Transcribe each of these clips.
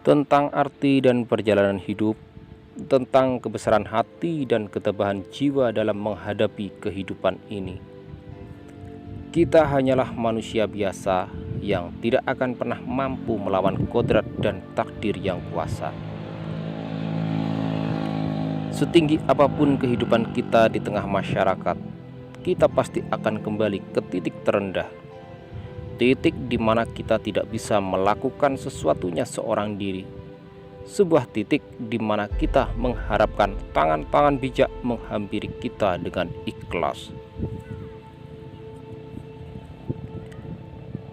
tentang arti dan perjalanan hidup, tentang kebesaran hati dan ketabahan jiwa dalam menghadapi kehidupan ini. Kita hanyalah manusia biasa yang tidak akan pernah mampu melawan kodrat dan takdir yang kuasa. Setinggi apapun kehidupan kita di tengah masyarakat, kita pasti akan kembali ke titik terendah. Titik di mana kita tidak bisa melakukan sesuatunya seorang diri. Sebuah titik di mana kita mengharapkan tangan-tangan bijak menghampiri kita dengan ikhlas.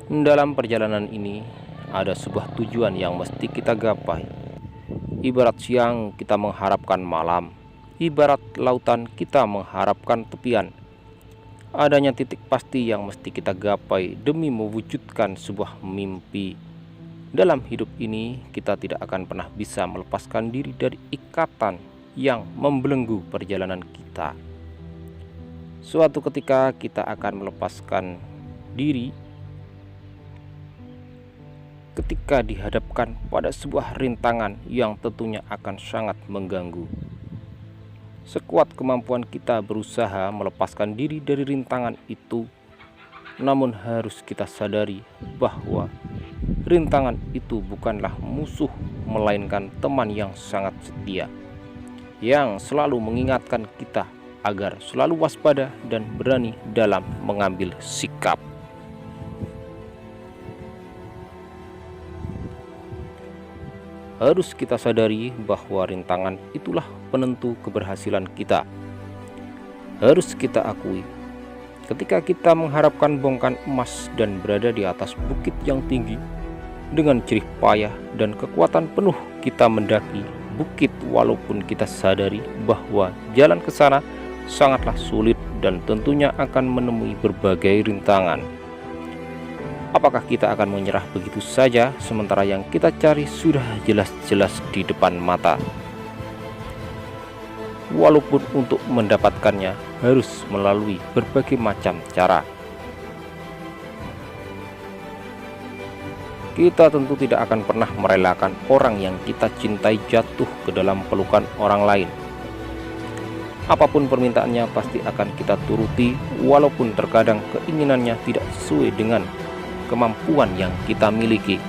Dalam perjalanan ini, ada sebuah tujuan yang mesti kita gapai. Ibarat siang kita mengharapkan malam, ibarat lautan kita mengharapkan tepian. Adanya titik pasti yang mesti kita gapai demi mewujudkan sebuah mimpi. Dalam hidup ini, kita tidak akan pernah bisa melepaskan diri dari ikatan yang membelenggu perjalanan kita. Suatu ketika kita akan melepaskan diri ketika dihadapkan pada sebuah rintangan yang tentunya akan sangat mengganggu. Sekuat kemampuan kita berusaha melepaskan diri dari rintangan itu, namun harus kita sadari bahwa rintangan itu bukanlah musuh, melainkan teman yang sangat setia, yang selalu mengingatkan kita agar selalu waspada dan berani dalam mengambil sikap. Harus kita sadari bahwa rintangan itulah penentu keberhasilan kita. Harus kita akui, ketika kita mengharapkan bongkahan emas dan berada di atas bukit yang tinggi, dengan jerih payah dan kekuatan penuh kita mendaki bukit, walaupun kita sadari bahwa jalan ke sana sangatlah sulit dan tentunya akan menemui berbagai rintangan. Apakah kita akan menyerah begitu saja sementara yang kita cari sudah jelas-jelas di depan mata? Walaupun untuk mendapatkannya harus melalui berbagai macam cara. Kita tentu tidak akan pernah merelakan orang yang kita cintai jatuh ke dalam pelukan orang lain. Apapun permintaannya pasti akan kita turuti, walaupun terkadang keinginannya tidak sesuai dengan kemampuan yang kita miliki.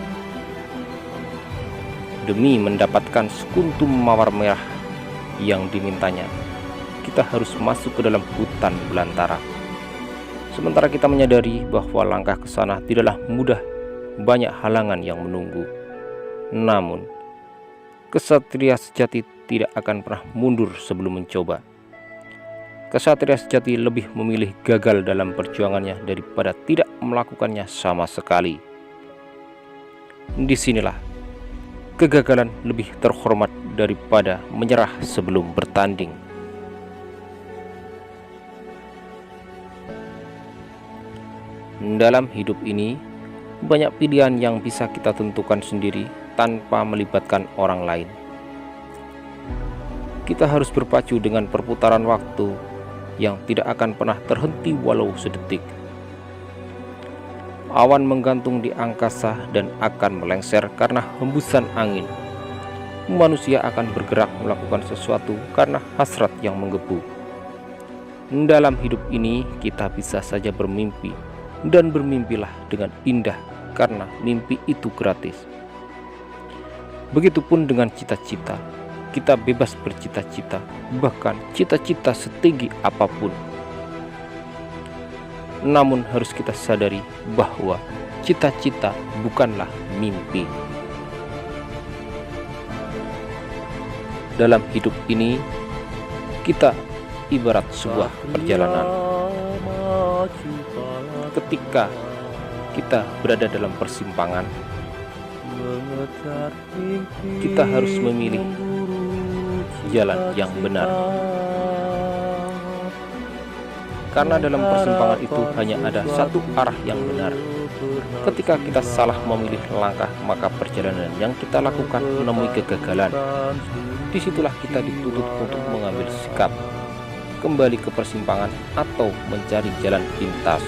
Demi mendapatkan sekuntum mawar merah yang dimintanya, kita harus masuk ke dalam hutan belantara. Sementara kita menyadari bahwa langkah ke sana tidaklah mudah, banyak halangan yang menunggu. Namun, kesatria sejati tidak akan pernah mundur sebelum mencoba. Kesatria sejati lebih memilih gagal dalam perjuangannya daripada tidak melakukannya sama sekali. Disinilah kegagalan lebih terhormat daripada menyerah sebelum bertanding. Dalam hidup ini, banyak pilihan yang bisa kita tentukan sendiri tanpa melibatkan orang lain. Kita harus berpacu dengan perputaran waktu yang tidak akan pernah terhenti walau sedetik. Awan menggantung di angkasa dan akan melengser karena hembusan angin. Manusia akan bergerak melakukan sesuatu karena hasrat yang menggebu. Dalam hidup ini kita bisa saja bermimpi, dan bermimpilah dengan indah karena mimpi itu gratis. Begitupun dengan cita-cita. Kita bebas bercita-cita, bahkan cita-cita setinggi apapun. Namun harus kita sadari bahwa cita-cita bukanlah mimpi. Dalam hidup ini, kita ibarat sebuah perjalanan. Ketika kita berada dalam persimpangan, kita harus memilih jalan yang benar. Karena dalam persimpangan itu hanya ada satu arah yang benar. Ketika kita salah memilih langkah, maka perjalanan yang kita lakukan menemui kegagalan. Disitulah kita dituntut untuk mengambil sikap, kembali ke persimpangan atau mencari jalan pintas.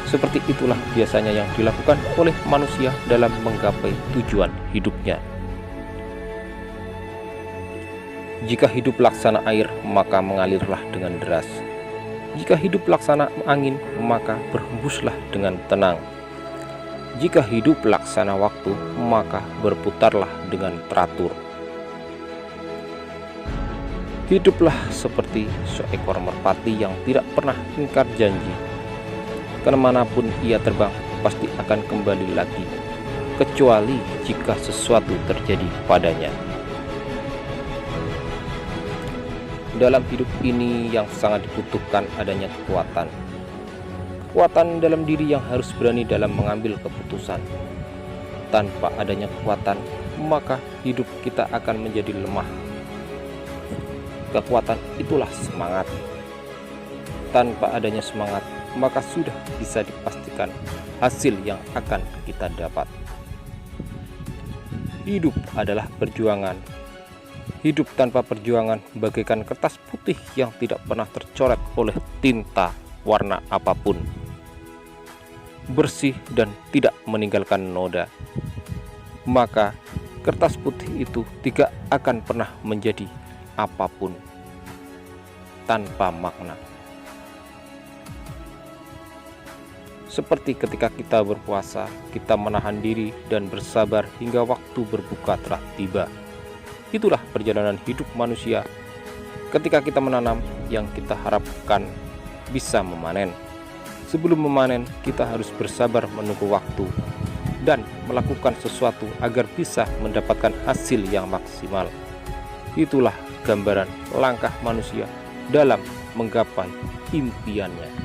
Seperti itulah biasanya yang dilakukan oleh manusia dalam menggapai tujuan hidupnya. Jika hidup laksana air, maka mengalirlah dengan deras. Jika hidup laksana angin, maka berhembuslah dengan tenang. Jika hidup laksana waktu, maka berputarlah dengan teratur. Hiduplah seperti seekor merpati yang tidak pernah ingkar janji. Kemanapun ia terbang, pasti akan kembali lagi, kecuali jika sesuatu terjadi padanya. Dalam hidup ini yang sangat dibutuhkan adanya kekuatan. Kekuatan dalam diri yang harus berani dalam mengambil keputusan. Tanpa adanya kekuatan, maka hidup kita akan menjadi lemah. Kekuatan itulah semangat. Tanpa adanya semangat, maka sudah bisa dipastikan hasil yang akan kita dapat. Hidup adalah perjuangan. Hidup tanpa perjuangan bagaikan kertas putih yang tidak pernah tercoret oleh tinta warna apapun. Bersih dan tidak meninggalkan noda. Maka kertas putih itu tidak akan pernah menjadi apapun tanpa makna. Seperti ketika kita berpuasa, kita menahan diri dan bersabar hingga waktu berbuka telah tiba. Itulah perjalanan hidup manusia. Ketika kita menanam, yang kita harapkan bisa memanen. Sebelum memanen, kita harus bersabar menunggu waktu dan melakukan sesuatu agar bisa mendapatkan hasil yang maksimal. Itulah gambaran langkah manusia dalam menggapai impiannya.